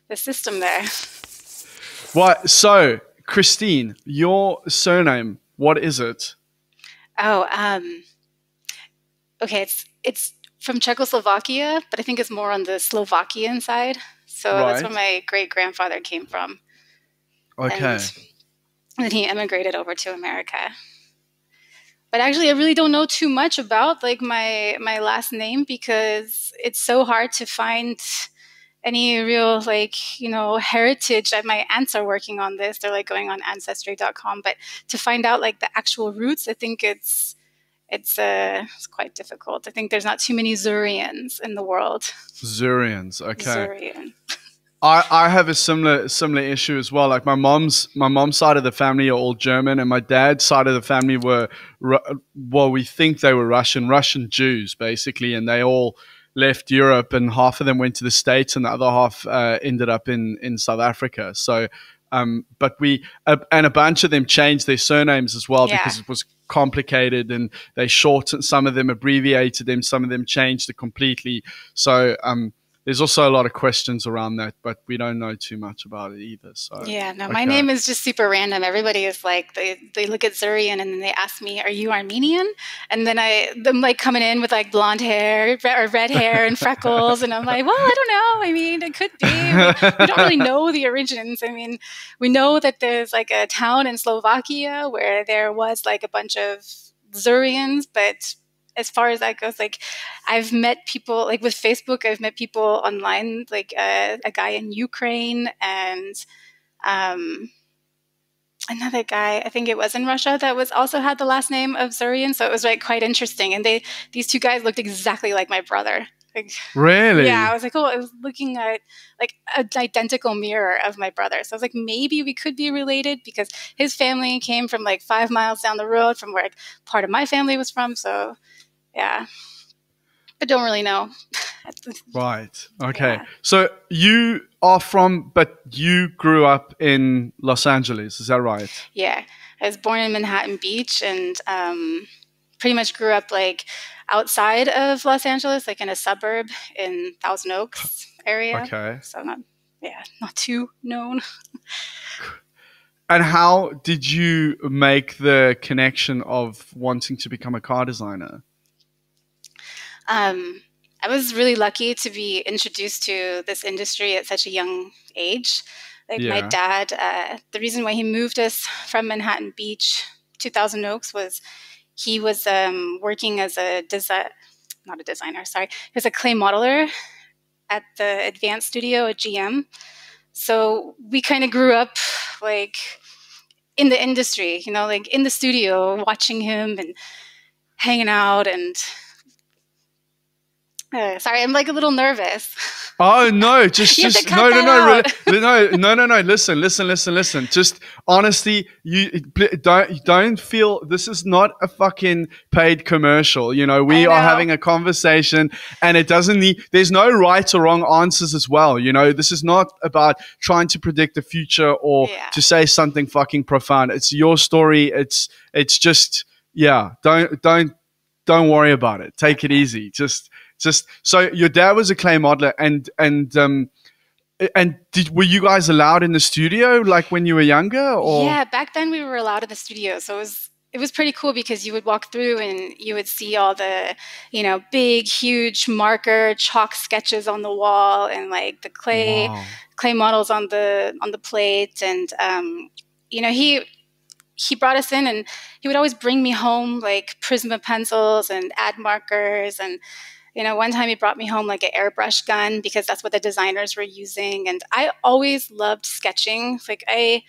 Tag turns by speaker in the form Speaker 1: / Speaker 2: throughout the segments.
Speaker 1: the system there.
Speaker 2: What? So, Khrystyne, your surname, what is it?
Speaker 1: Oh, okay. It's from Czechoslovakia, but I think it's more on the Slovakian side. So that's where
Speaker 2: Right.
Speaker 1: my great grandfather came from,
Speaker 2: Okay.
Speaker 1: and then he immigrated over to America. But actually, I really don't know too much about like my last name because it's so hard to find any real heritage. My aunts are working on this. They're like going on ancestry.com, but to find out like the actual roots, I think it's quite difficult. I think there's not too many Zurians in the world.
Speaker 2: Zurians. Okay.
Speaker 1: Zurian.
Speaker 2: I have a similar issue as well. Like my mom's side of the family are all German, and my dad's side of the family were well, we think they were Russian Jews basically, and they all left Europe, and half of them went to the States, and the other half ended up in South Africa. So, but and a bunch of them changed their surnames as well because it was complicated, and they shortened some of them, abbreviated them, some of them changed it completely. So, there's also a lot of questions around that, but we don't know too much about it either. So
Speaker 1: yeah, no, my name is just super random. Everybody is like, they look at Zurian and then they ask me, "Are you Armenian?" And then them like coming in with like blonde hair or red hair and freckles, and I'm like, well, I don't know. I mean, it could be. We don't really know the origins. I mean, we know that there's like a town in Slovakia where there was like a bunch of Zurians, but as far as that goes, like I've met people like with Facebook, I've met people online, like a guy in Ukraine and another guy, I think it was in Russia, that was also had the last name of Zurian. So it was like quite interesting. And these two guys looked exactly like my brother. Like,
Speaker 2: really?
Speaker 1: Yeah, I was like, oh, I was looking at like an identical mirror of my brother. So I was like, maybe we could be related because his family came from like 5 miles down the road from where like, part of my family was from. So yeah, I don't really know.
Speaker 2: Right. Okay.
Speaker 1: Yeah.
Speaker 2: So you are but you grew up in Los Angeles. Is that right?
Speaker 1: Yeah. I was born in Manhattan Beach and pretty much grew up like outside of Los Angeles, like in a suburb in Thousand Oaks area.
Speaker 2: Okay.
Speaker 1: So not too known.
Speaker 2: And how did you make the connection of wanting to become a car designer?
Speaker 1: I was really lucky to be introduced to this industry at such a young age. Like my dad, the reason why he moved us from Manhattan Beach to Thousand Oaks was he was working as not a designer, sorry. He was a clay modeler at the Advanced Studio at GM. So we kind of grew up like in the industry, like in the studio, watching him and hanging out and sorry, I'm like a little nervous.
Speaker 2: Oh no, just no. Listen. Just honestly, you don't feel this is not a fucking paid commercial. We are having a conversation, and it doesn't need. There's no right or wrong answers as well. This is not about trying to predict the future or to say something fucking profound. It's your story. It's just Don't worry about it. Take it easy. Just so your dad was a clay modeler, and were you guys allowed in the studio like when you were younger? Or?
Speaker 1: Yeah, back then we were allowed in the studio, so it was pretty cool because you would walk through and you would see all the big, huge marker chalk sketches on the wall and like the clay models on the plate, and he brought us in and he would always bring me home like Prisma pencils and ad markers and. One time he brought me home like an airbrush gun because that's what the designers were using. And I always loved sketching. Like I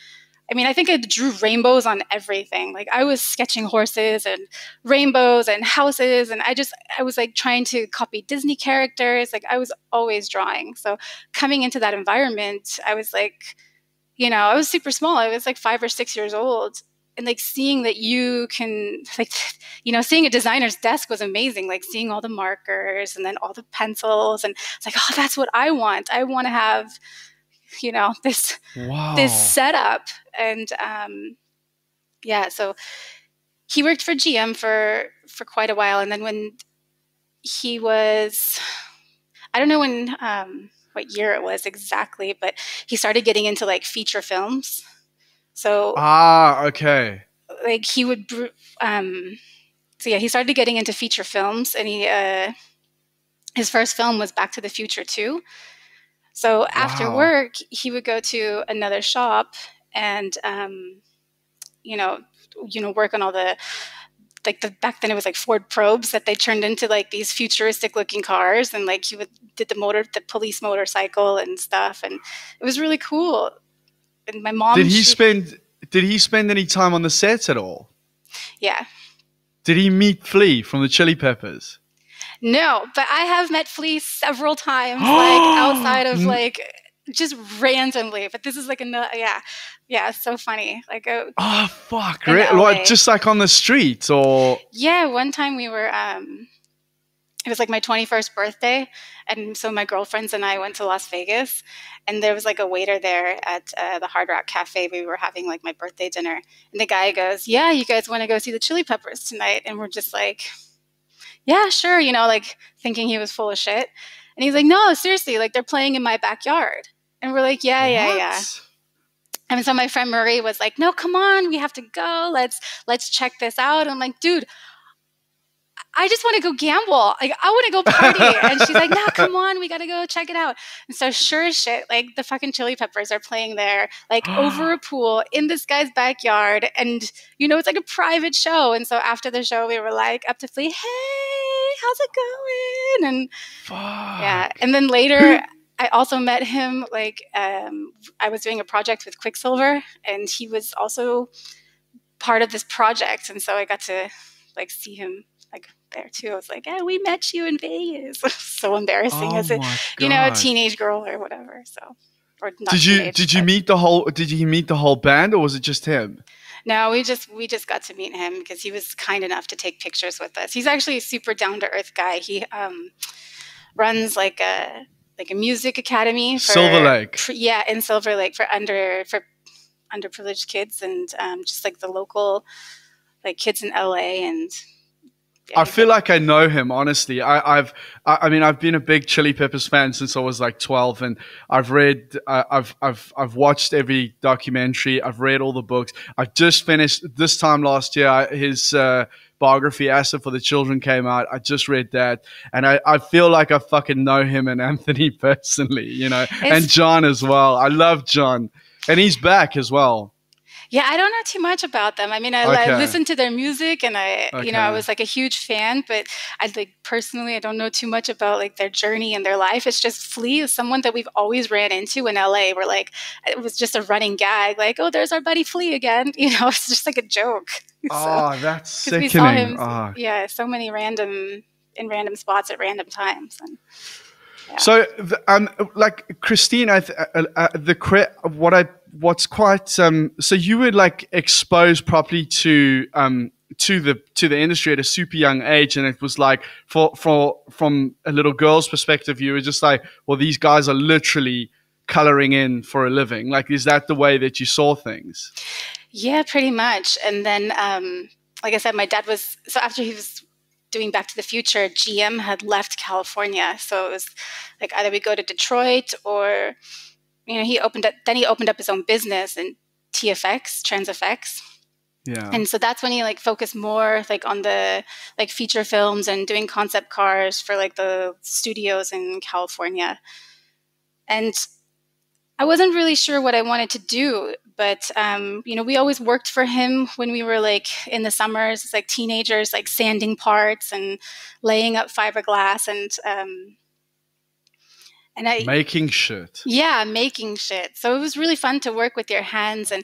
Speaker 1: think I drew rainbows on everything. Like I was sketching horses and rainbows and houses. And I was like trying to copy Disney characters. Like I was always drawing. So coming into that environment, I was like, I was super small. I was like 5 or 6 years old. And like seeing that you can like, seeing a designer's desk was amazing. Like seeing all the markers and then all the pencils, and it's like, oh, that's what I want. I want to have, this setup. And so he worked for GM for quite a while, and then when he was, I don't know when what year it was exactly, but he started getting into like feature films. So
Speaker 2: okay.
Speaker 1: like he would so yeah, he started getting into feature films, and his first film was Back to the Future 2. So after work, he would go to another shop and work on all the back then it was like Ford Probes that they turned into like these futuristic looking cars, and like he did the police motorcycle and stuff, and it was really cool. And my mom,
Speaker 2: did he spend any time on the set at all?
Speaker 1: Yeah.
Speaker 2: Did he meet Flea from the Chili Peppers?
Speaker 1: No, but I have met Flea several times, like outside of like just randomly. But this is like another, yeah, it's so funny. Like,
Speaker 2: fuck, what? Just like on the street, or?
Speaker 1: Yeah, one time we were. It was like my 21st birthday, and so my girlfriends and I went to Las Vegas, and there was like a waiter there at the Hard Rock Cafe. We were having like my birthday dinner, and the guy goes, "Yeah, you guys want to go see the Chili Peppers tonight?" And we're just like, "Yeah, sure," like thinking he was full of shit. And he's like, "No, seriously, like they're playing in my backyard." And we're like, yeah. And so my friend Marie was like, "No, come on, we have to go. Let's check this out." And I'm like, "Dude, I just want to go gamble. Like, I want to go party." And she's like, "No, come on, we got to go check it out." And so sure as shit, like the fucking Chili Peppers are playing there, like over a pool in this guy's backyard. And, it's like a private show. And so after the show, we were like up to Flea, "Hey, how's it going?" And yeah. And then later, I also met him, like, I was doing a project with Quicksilver, and he was also part of this project. And so I got to like see him like there too. I was like, "Yeah, we met you in Vegas." So embarrassing as a teenage girl or whatever. So, or not
Speaker 2: did you meet the whole band, or was it just him?
Speaker 1: No, we just got to meet him because he was kind enough to take pictures with us. He's actually a super down to earth guy. He runs like a music academy for
Speaker 2: Silver Lake.
Speaker 1: In Silver Lake for underprivileged kids, and just like the local like kids in LA. And
Speaker 2: I feel like I know him, honestly. I've been a big Chili Peppers fan since I was like 12, and I've watched every documentary. I've read all the books. I've just finished this time last year. His biography, Acid for the Children, came out. I just read that, and I feel like I fucking know him and Anthony personally, and John as well. I love John, and he's back as well.
Speaker 1: Yeah, I don't know too much about them. I mean, I listened to their music, and I was like a huge fan, but personally, I don't know too much about like their journey and their life. It's just Flea is someone that we've always ran into in LA. We're like, it was just a running gag, like, "Oh, there's our buddy Flea again." It's just like a joke.
Speaker 2: That's sickening. We saw him,
Speaker 1: so many random spots at random times. And, yeah.
Speaker 2: So, like Khrystyne, what's quite so you were like exposed properly to the industry at a super young age, and it was like from a little girl's perspective, you were just like, well, these guys are literally coloring in for a living. Like, is that the way that you saw things?
Speaker 1: Yeah, pretty much. And then, like I said, my dad after he was doing Back to the Future, GM had left California. So it was like either we go to Detroit or, he opened up his own business in TFX, TransFX.
Speaker 2: Yeah.
Speaker 1: And so that's when he like focused more like on the like feature films and doing concept cars for like the studios in California. And I wasn't really sure what I wanted to do, but we always worked for him when we were like in the summers, it's like teenagers, like sanding parts and laying up fiberglass and
Speaker 2: making shit.
Speaker 1: Yeah, making shit. So it was really fun to work with your hands, and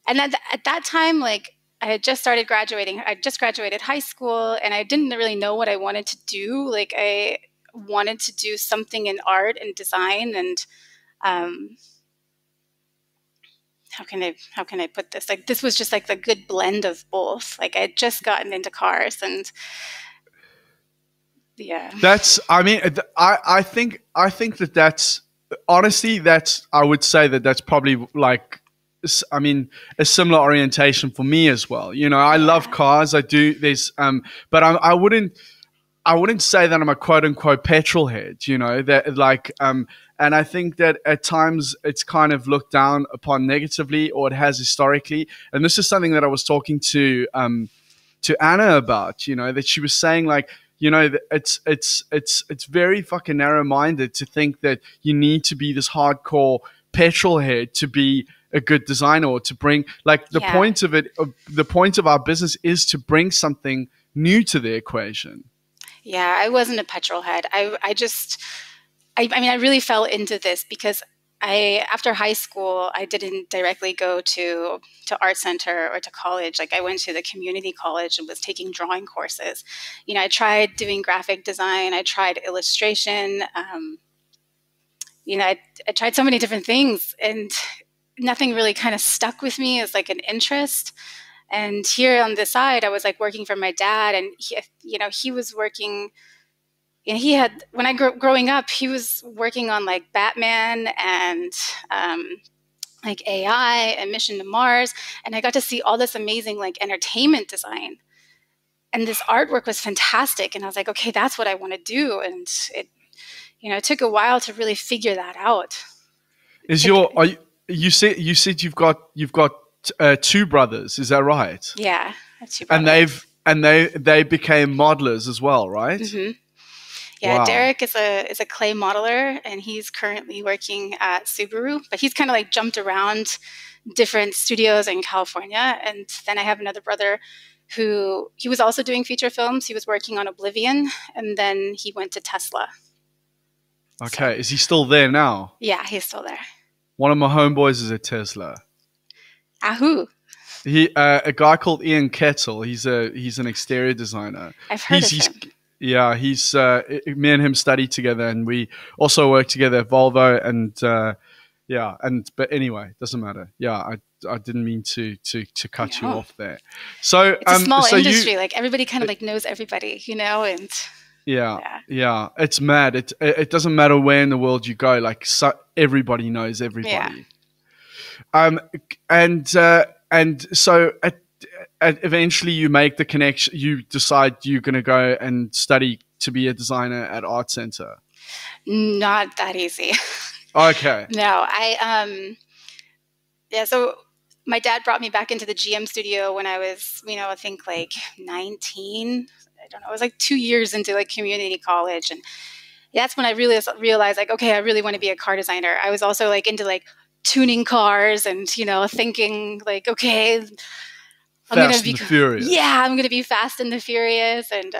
Speaker 1: at that time, like I had just started graduating. I just graduated high school, and I didn't really know what I wanted to do. Like I wanted to do something in art and design, and how can I put this? Like this was just like the good blend of both. Like I had just gotten into cars, and yeah.
Speaker 2: I think that's honestly, I would say that's probably like, a similar orientation for me as well. I love cars. I do. But I wouldn't say that I'm a quote unquote petrol head, that like, And I think that at times it's kind of looked down upon negatively, or it has historically. And this is something that I was talking to Anna about, that she was saying, like, that it's very fucking narrow minded to think that you need to be this hardcore petrol head to be a good designer, or to bring, like, the point of it, the point of our business is to bring something new to the equation.
Speaker 1: Yeah, I wasn't a petrol head. I mean, I really fell into this because after high school, I didn't directly go to art center or to college. Like, I went to the community college and was taking drawing courses. I tried doing graphic design. I tried illustration. I tried so many different things, and nothing really kind of stuck with me as like an interest. And here on the side, I was like working for my dad, and he was working. And he had, when I growing up, he was working on like Batman and like AI and Mission to Mars. And I got to see all this amazing like entertainment design. And this artwork was fantastic. And I was like, okay, that's what I want to do. And it took a while to really figure that out.
Speaker 2: You said you've got two brothers, is that right?
Speaker 1: Yeah, that's two brothers.
Speaker 2: And they became modelers as well, right?
Speaker 1: Mm-hmm. Yeah, wow. Derek is a clay modeler, and he's currently working at Subaru, but he's kind of like jumped around different studios in California. And then I have another brother who, he was also doing feature films. He was working on Oblivion, and then he went to Tesla.
Speaker 2: Okay, is he still there now?
Speaker 1: Yeah, he's still there.
Speaker 2: One of my homeboys is at Tesla.
Speaker 1: Who?
Speaker 2: A guy called Ian Kettle. He's an exterior designer.
Speaker 1: I've heard of him.
Speaker 2: Yeah, he's me and him studied together, and we also worked together at Volvo. And but anyway, doesn't matter. Yeah, I didn't mean to cut you off there. So
Speaker 1: it's a small industry. Like, everybody kind of like knows everybody, and
Speaker 2: yeah, it's mad. It doesn't matter where in the world you go. Like, everybody knows everybody. Yeah. And so eventually you make the connection. You decide you're going to go and study to be a designer at Art Center.
Speaker 1: Not that easy.
Speaker 2: Okay.
Speaker 1: No, so my dad brought me back into the GM studio when I was, I think like 19. I don't know. It was like 2 years into like community college. And that's when I really realized, like, okay, I really want to be a car designer. I was also like into like tuning cars and, thinking like, okay, I'm going to be
Speaker 2: furious.
Speaker 1: Yeah, I'm going to be Fast and the Furious, and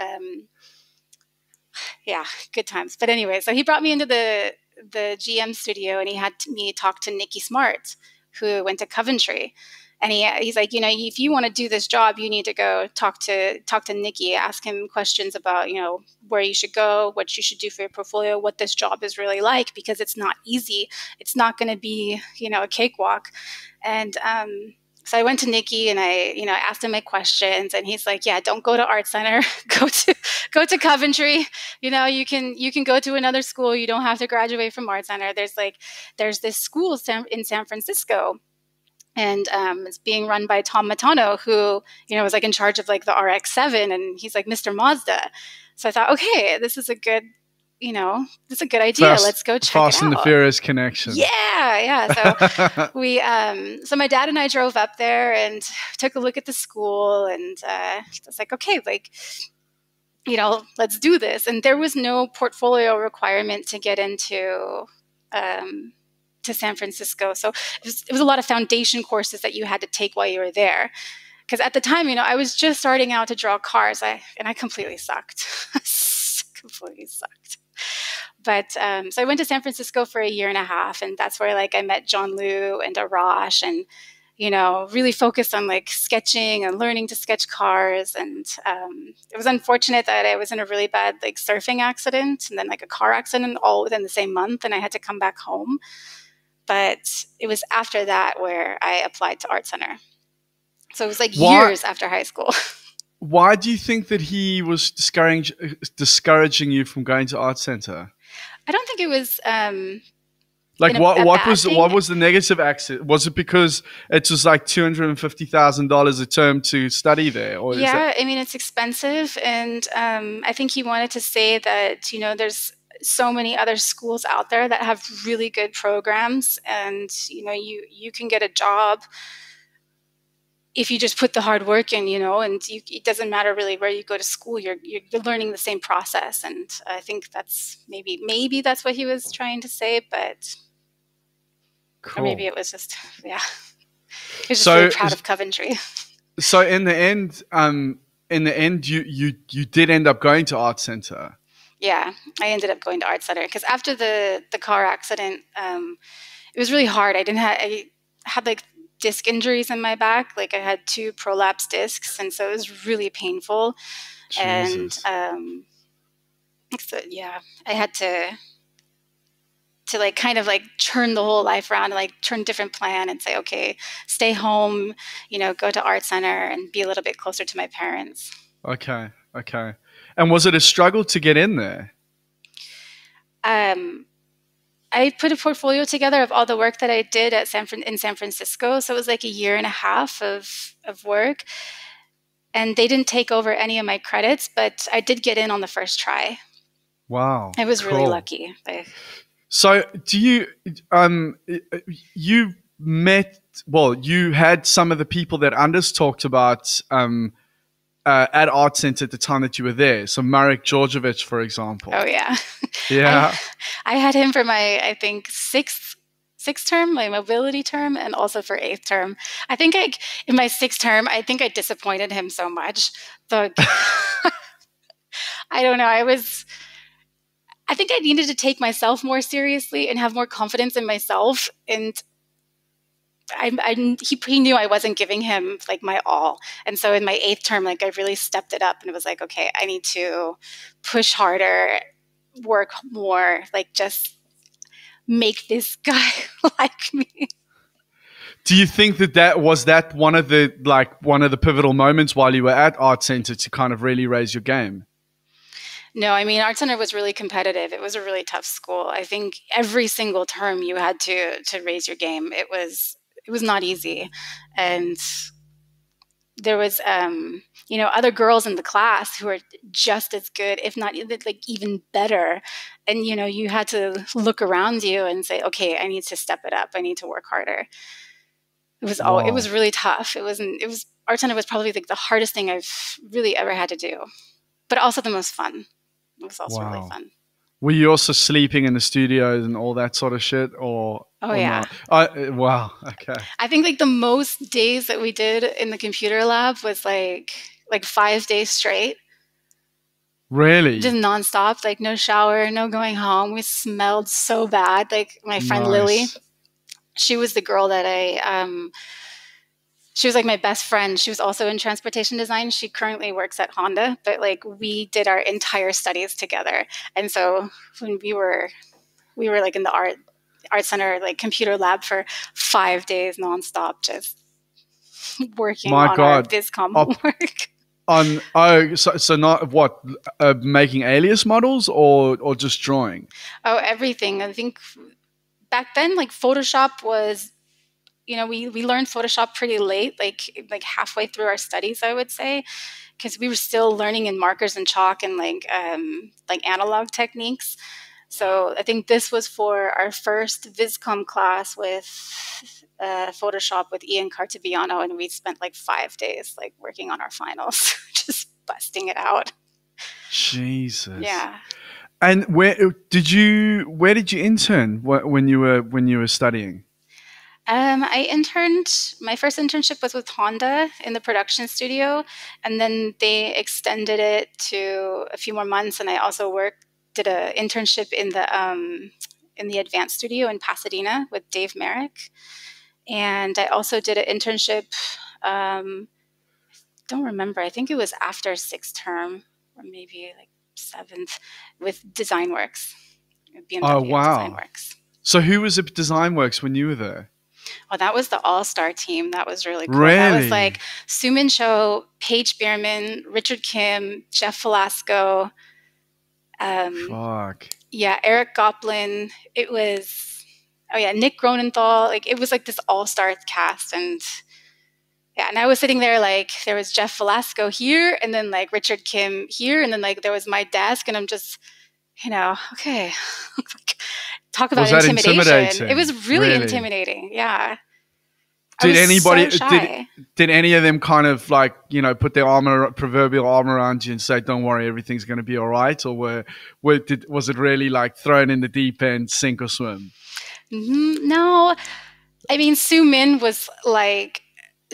Speaker 1: good times. But anyway, so he brought me into the GM studio, and he had me talk to Nikki Smart, who went to Coventry, and he's like, if you want to do this job, you need to go talk to Nikki, ask him questions about where you should go, what you should do for your portfolio, what this job is really like, because it's not easy. It's not going to be a cakewalk, and so I went to Nikki and I asked him my questions, and he's like, yeah, don't go to Art Center, go to Coventry. You can go to another school. You don't have to graduate from Art Center. There's this school in San Francisco, and it's being run by Tom Matano, who, was like in charge of like the RX-7, and he's like Mr. Mazda. So I thought, okay, this is a good idea. Let's go check it out.
Speaker 2: Fast and the Furious connection.
Speaker 1: Yeah. So so my dad and I drove up there and took a look at the school, and I was like, okay, like, let's do this. And there was no portfolio requirement to get into to San Francisco. So it was a lot of foundation courses that you had to take while you were there. Because at the time, I was just starting out to draw cars, and I completely sucked. Completely sucked. But so I went to San Francisco for 1.5 years, and that's where like I met John Liu and Arash, and really focused on like sketching and learning to sketch cars. And it was unfortunate that I was in a really bad like surfing accident, and then like a car accident, all within the same month, and I had to come back home. But it was after that where I applied to Art Center. So it was like years after high school.
Speaker 2: Why do you think that he was discouraging you from going to Art Center?
Speaker 1: I don't think it was
Speaker 2: what was the negative accent? Was it because it was like $250,000 a term to study there? Or
Speaker 1: I mean, it's expensive, and I think he wanted to say that so many other schools out there that have really good programs, and you can get a job if you just put the hard work in, and it doesn't matter really where you go to school. You're learning the same process, and I think that's maybe that's what he was trying to say, but or maybe
Speaker 2: Cool.
Speaker 1: it was just he was just really
Speaker 2: So,
Speaker 1: proud of Coventry.
Speaker 2: so in the end, you did end up going to Art Center.
Speaker 1: Yeah, I ended up going to Art Center because after the car accident, it was really hard. I had like disc injuries in my back. Like I had 2 prolapse discs, and so it was really painful.
Speaker 2: Jesus.
Speaker 1: And so yeah, I had to like kind of like turn the whole life around, like turn a different plan and say, okay, stay home, go to Art Center and be a little bit closer to my parents.
Speaker 2: Okay. Okay. And was it a struggle to get in there?
Speaker 1: I put a portfolio together of all the work that I did at in San Francisco. So it was like a year and a half of work. And they didn't take over any of my credits, but I did get in on the first try.
Speaker 2: Wow.
Speaker 1: I was really
Speaker 2: Cool.
Speaker 1: lucky.
Speaker 2: So you met, well, you had some of the people that Anders talked about at Art Center at the time that you were there. So Marek Georgievich, for example.
Speaker 1: Oh, yeah.
Speaker 2: Yeah.
Speaker 1: I had him for my, I think, sixth term, my mobility term, and also for 8th term. I think in my 6th term, I think I disappointed him so much. I don't know. I think I needed to take myself more seriously and have more confidence in myself. And he knew I wasn't giving him like my all. And so in my 8th term, like I really stepped it up and it was like, okay, I need to push harder, work more, like just make this guy like me.
Speaker 2: Do you think that was one of the pivotal moments while you were at Art Center to kind of really raise your game?
Speaker 1: No, I mean, Art Center was really competitive. It was a really tough school. I think every single term you had to raise your game. It was not easy. And there was, other girls in the class who were just as good, if not like even better. And, you had to look around you and say, okay, I need to step it up. I need to work harder. It was really tough. Art Center was probably like the hardest thing I've really ever had to do, but also the most fun. It was also really fun.
Speaker 2: Were you also sleeping in the studios and all that sort of shit, or?
Speaker 1: Oh, yeah.
Speaker 2: Wow. Okay.
Speaker 1: I think like the most days that we did in the computer lab was like 5 days straight.
Speaker 2: Really?
Speaker 1: Just nonstop, like no shower, no going home. We smelled so bad. Like my friend Lily, she was the girl that she was like my best friend. She was also in transportation design. She currently works at Honda, but like we did our entire studies together. And so when we were like in the art center, like computer lab for 5 days nonstop, just working on our Viscom work.
Speaker 2: So not what, making alias models or just drawing?
Speaker 1: Oh, everything. I think back then, like Photoshop was, we learned Photoshop pretty late, like halfway through our studies, I would say, because we were still learning in markers and chalk and like analog techniques. So I think this was for our first Viscom class with Photoshop with Ian Cartaviano, and we spent like 5 days like working on our finals, just busting it out.
Speaker 2: Jesus.
Speaker 1: Yeah.
Speaker 2: And where did you intern when you were studying?
Speaker 1: I interned. My first internship was with Honda in the production studio, and then they extended it to a few more months. And I also did an internship in the advanced studio in Pasadena with Dave Merrick, and I also did an internship. Don't remember. I think it was after 6th term or maybe like 7th with Designworks.
Speaker 2: Oh, wow.
Speaker 1: Designworks.
Speaker 2: So who was at Designworks when you were there?
Speaker 1: Oh, that was the all-star team. That was really cool.
Speaker 2: Really?
Speaker 1: That was like Sumin Cho, Paige Bierman, Richard Kim, Jeff Velasco.
Speaker 2: Fuck.
Speaker 1: Yeah, Eric Goplin. It was, Nick Gronenthal. Like it was like this all-star cast, and I was sitting there like there was Jeff Velasco here, and then like Richard Kim here, and then like there was my desk, and I'm just okay. Talk about
Speaker 2: Was that
Speaker 1: intimidation. It
Speaker 2: intimidating?
Speaker 1: was really
Speaker 2: Really?
Speaker 1: intimidating. Yeah. I
Speaker 2: Did
Speaker 1: was
Speaker 2: anybody
Speaker 1: so shy.
Speaker 2: did any of them kind of like put their proverbial arm around you and say, "Don't worry, everything's going to be all right," or was it really like thrown in the deep end, sink or swim?
Speaker 1: No, I mean, Sue Min was like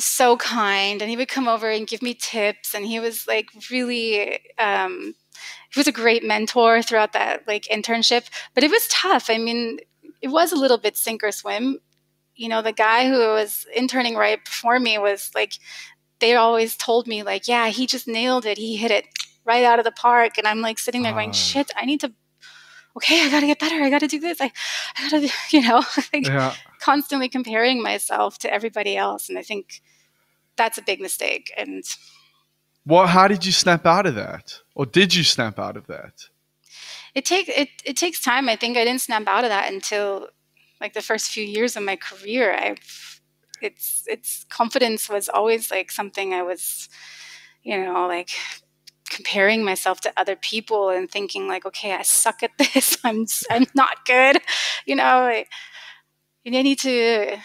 Speaker 1: so kind, and he would come over and give me tips, and he was like really, he was a great mentor throughout that like internship. But it was tough. I mean, it was a little bit sink or swim. The guy who was interning right before me was like, they always told me like, yeah, he just nailed it. He hit it right out of the park. And I'm like sitting there going,
Speaker 2: Oh,
Speaker 1: shit, okay, I got to get better. I got to do this. I got to, like
Speaker 2: yeah.
Speaker 1: constantly comparing myself to everybody else. And I think that's a big mistake. And
Speaker 2: How did you snap out of that, or did you snap out of that?
Speaker 1: it takes time. I think I didn't snap out of that until like the first few years of my career. It's confidence was always like something I was, like comparing myself to other people and thinking like, okay, I suck at this. I'm not good. Like, I need to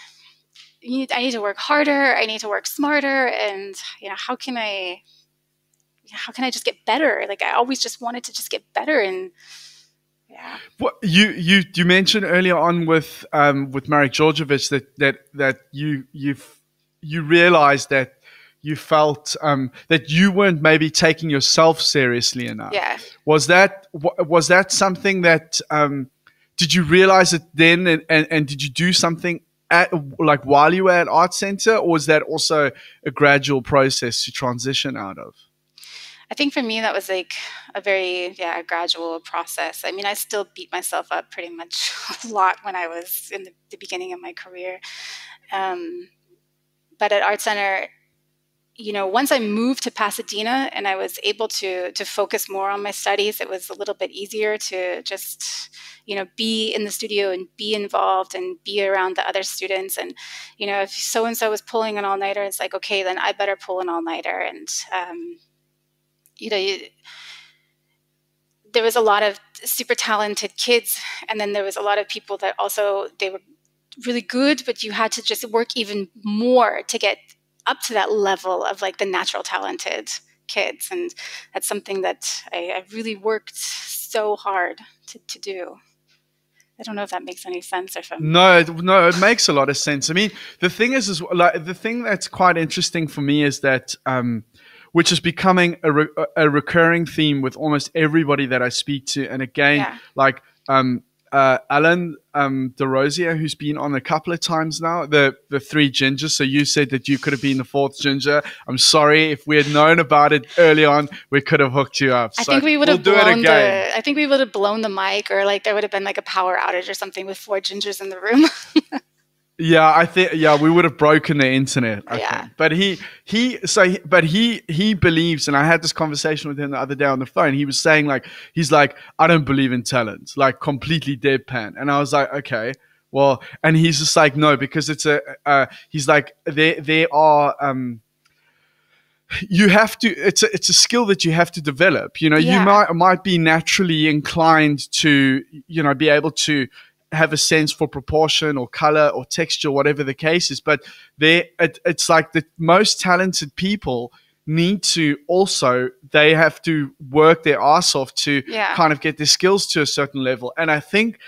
Speaker 1: I need to work harder. I need to work smarter. And how can I just get better? Like I always just wanted to just get better. And yeah,
Speaker 2: What you mentioned earlier on with Marek Georgievich that you realized that you felt that you weren't maybe taking yourself seriously enough.
Speaker 1: yeah.
Speaker 2: Was that something that did you realize it then, and did you do something at like while you were at Art Center, or was that also a gradual process to transition out of?
Speaker 1: I think for me that was like a very gradual process. I mean, I still beat myself up pretty much a lot when I was in the beginning of my career. Um, but at Art Center, once I moved to Pasadena and I was able to focus more on my studies, it was a little bit easier to just be in the studio and be involved and be around the other students. And if so and so was pulling an all nighter, it's like, okay, then I better pull an all nighter. And you know, you, there was a lot of super talented kids, and then there was a lot of people that also they were really good, but you had to just work even more to get up to that level of like the natural talented kids. And that's something that I really worked so hard to do. I don't know if that makes any sense or if I'm
Speaker 2: No, it makes a lot of sense. I mean, the thing is like the thing that's quite interesting for me is that, which is becoming a recurring theme with almost everybody that I speak to. And again,
Speaker 1: yeah.
Speaker 2: like Alan DeRosier, who's been on a couple of times now, the three gingers. So you said that you could have been the fourth ginger. I'm sorry, if we had known about it early on, we could have hooked you up.
Speaker 1: I
Speaker 2: So
Speaker 1: think we would
Speaker 2: we'll
Speaker 1: have
Speaker 2: do it
Speaker 1: blown
Speaker 2: again.
Speaker 1: I think we would have blown the mic, or like there would have been like a power outage or something with four gingers in the room.
Speaker 2: Yeah, I think we would have broken the internet. I
Speaker 1: Yeah.
Speaker 2: think, but he believes, and I had this conversation with him the other day on the phone. He was saying like I don't believe in talent, like completely deadpan, and I was like, okay, well, and he's just like no, because it's he's like there are you have to it's a skill that you have to develop. You
Speaker 1: Yeah.
Speaker 2: might be naturally inclined to be able to have a sense for proportion or color or texture, whatever the case is, but it's like the most talented people need to also, they have to work their ass off to
Speaker 1: Yeah.
Speaker 2: kind of get their skills to a certain level. And I think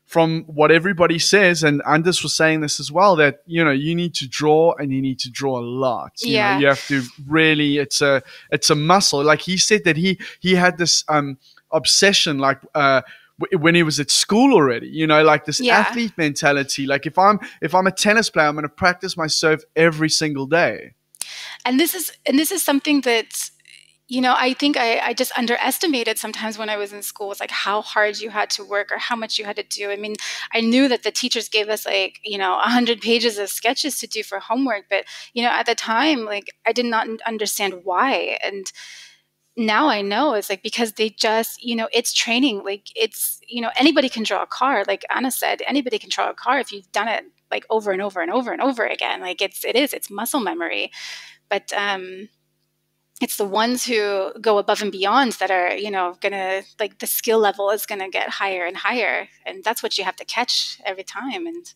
Speaker 2: from what everybody says, and Anders was saying this as well, that you need to draw, and you need to draw a lot.
Speaker 1: Yeah.
Speaker 2: You have to really, it's a muscle. Like he said that he had this obsession, like when he was at school already, like this
Speaker 1: Yeah.
Speaker 2: athlete mentality. Like if I'm a tennis player, I'm going to practice my serve every single day.
Speaker 1: And this is something that I think I just underestimated sometimes when I was in school. Was like how hard you had to work or how much you had to do. I mean, I knew that the teachers gave us like 100 pages of sketches to do for homework, but at the time, like I did not understand why. And now I know it's like because they just it's training. Like it's anybody can draw a car. Like Anna said, anybody can draw a car if you've done it like over and over and over and over again. Like it's muscle memory. But it's the ones who go above and beyond that are, gonna, like, the skill level is gonna get higher and higher, and that's what you have to catch every time. And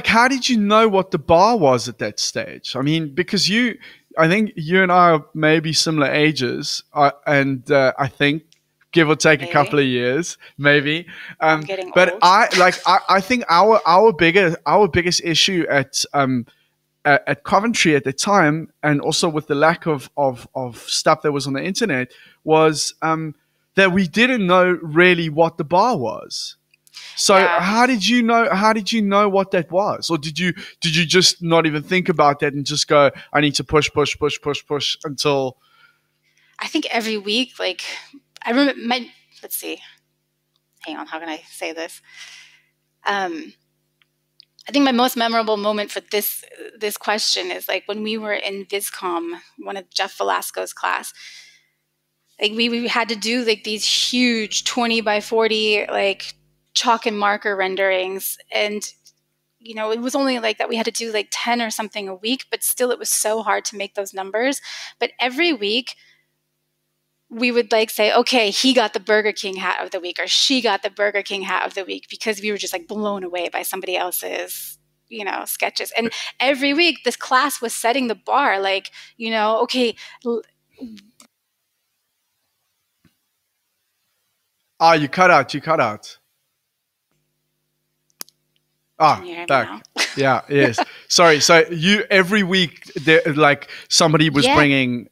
Speaker 2: how did you know what the bar was at that stage? I mean, because I think you and I are maybe similar ages, and I think give or take a
Speaker 1: maybe
Speaker 2: couple of years, maybe.
Speaker 1: I'm getting
Speaker 2: But
Speaker 1: old.
Speaker 2: I think our biggest issue at Coventry at the time, and also with the lack of stuff that was on the internet, was that we didn't know really what the bar was. So
Speaker 1: Yeah,
Speaker 2: how did you know? How did you know what that was, or did you just not even think about that and just go, I need to push until?
Speaker 1: I think every week, like, I remember let's see, hang on, how can I say this? I think my most memorable moment for this question is, like, when we were in Viscom, one of Jeff Velasco's class. Like, we had to do, like, these huge 20 by 40, like, chalk and marker renderings, and it was only like that we had to do like 10 or something a week, but still it was so hard to make those numbers. But every week we would, like, say, okay, he got the Burger King hat of the week, or she got the Burger King hat of the week, because we were just, like, blown away by somebody else's sketches. And every week this class was setting the bar, like, okay.
Speaker 2: Ah, you cut out.
Speaker 1: Can you hear me
Speaker 2: Back.
Speaker 1: now?
Speaker 2: Yeah, yes. Sorry. So you every week, like, somebody was bringing.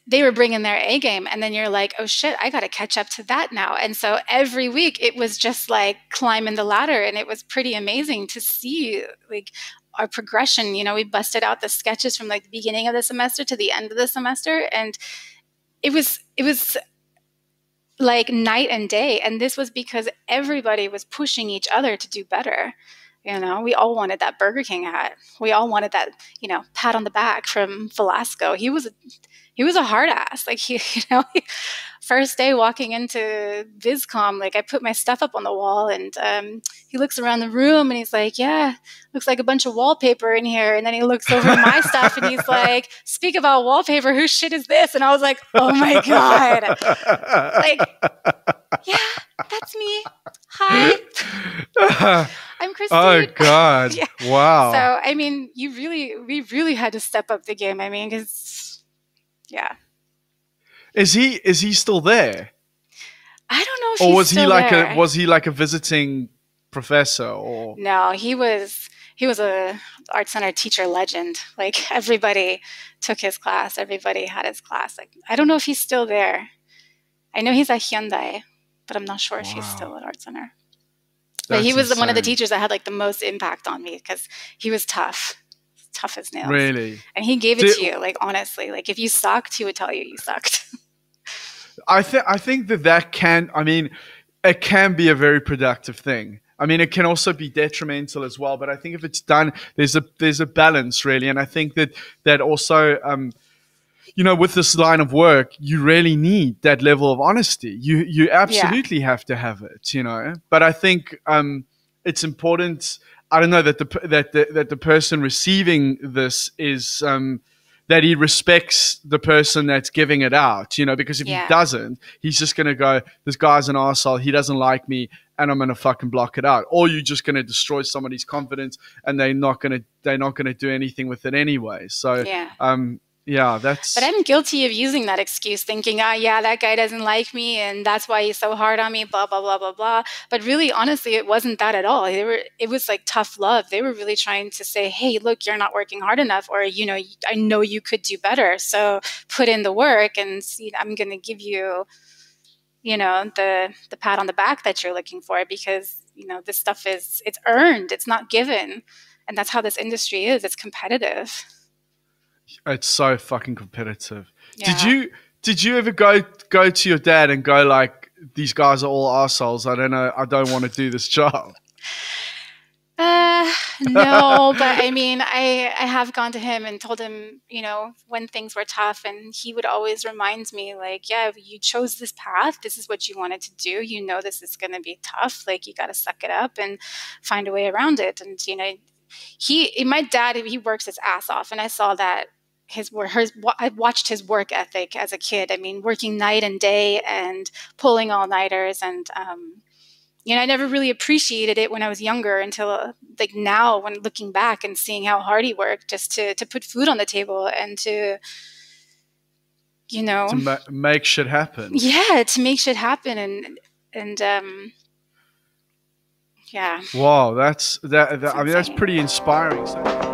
Speaker 1: They were bringing their A game, and then you're like, oh shit, I got to catch up to that now. And so every week it was just like climbing the ladder, and it was pretty amazing to see, like, our progression. We busted out the sketches from, like, the beginning of the semester to the end of the semester, and it was like night and day. And this was because everybody was pushing each other to do better. We all wanted that Burger King hat. We all wanted that, pat on the back from Velasco. He was a hard ass. Like, first day walking into Viscom, like, I put my stuff up on the wall, and he looks around the room and he's like, yeah, looks like a bunch of wallpaper in here. And then he looks over at my stuff and he's like, speak about wallpaper, whose shit is this? And I was like, oh my God. Like, yeah, that's me. Hi. I'm Khrystyne.
Speaker 2: Oh God!
Speaker 1: Yeah.
Speaker 2: Wow.
Speaker 1: So, I mean, we really had to step up the game. I mean, because, yeah.
Speaker 2: Is he still there?
Speaker 1: I don't know if
Speaker 2: Or
Speaker 1: he's still there.
Speaker 2: was he like a visiting professor, or?
Speaker 1: No, he was a art center teacher legend. Like, everybody took his class. Everybody had his class. Like, I don't know if he's still there. I know he's at Hyundai, but I'm not sure if he's still at art center. But he was one of the teachers that had, like, the most impact on me, because he was tough as nails.
Speaker 2: Really?
Speaker 1: And he gave it to you, like, honestly. Like, if you sucked, he would tell you sucked.
Speaker 2: I think that can. I mean, it can be a very productive thing. I mean, it can also be detrimental as well. But I think if it's done, there's a balance, really. And I think that also, with this line of work, you really need that level of honesty. You absolutely have to have it, But I think it's important. I don't know that the person receiving this is that he respects the person that's giving it out, because if he doesn't, he's just going to go, this guy's an arsehole, he doesn't like me, and I'm going to fucking block it out. Or you're just going to destroy somebody's confidence, and they're not going to do anything with it anyway. So, that's.
Speaker 1: But I'm guilty of using that excuse, thinking, that guy doesn't like me, and that's why he's so hard on me, blah, blah, blah, blah, blah. But really, honestly, it wasn't that at all. It was like tough love. They were really trying to say, hey, look, you're not working hard enough, or, I know you could do better. So put in the work, and see, I'm going to give you, the pat on the back that you're looking for, because, this stuff it's earned. It's not given. And that's how this industry is. It's competitive.
Speaker 2: It's so fucking competitive.
Speaker 1: Yeah.
Speaker 2: Did you ever go to your dad and go, like, these guys are all assholes, I don't know, I don't want to do this job?
Speaker 1: No, but I mean, I have gone to him and told him, when things were tough, and he would always remind me, like, yeah, you chose this path. This is what you wanted to do. This is going to be tough. Like, you got to suck it up and find a way around it. And, my dad, he works his ass off, and I saw that I watched his work ethic as a kid. I mean, working night and day and pulling all-nighters. And, I never really appreciated it when I was younger until like now, when looking back and seeing how hard he worked just to put food on the table and to
Speaker 2: make shit happen.
Speaker 1: Yeah, to make shit happen. And yeah.
Speaker 2: Wow, that's pretty inspiring.